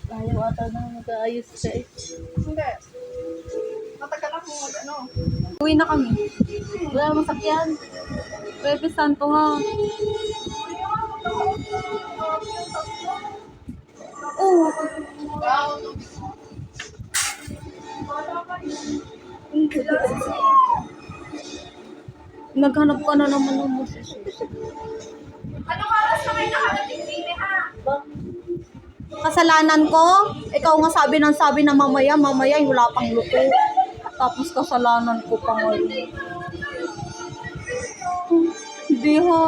Ayaw ata na mag-aayos ka eh. Hindi. Matagal akong ano. Uwi na kami. Wala masakyan. Bebe Santo nga. Oo. Naghanap ka na naman ng musisi. Anong oras na kayo nakarating din ha? Kasalanan ko? Ikaw nga sabi na mamaya wala pang luto. Tapos kasalanan ko pa ngayon. Hindi ha.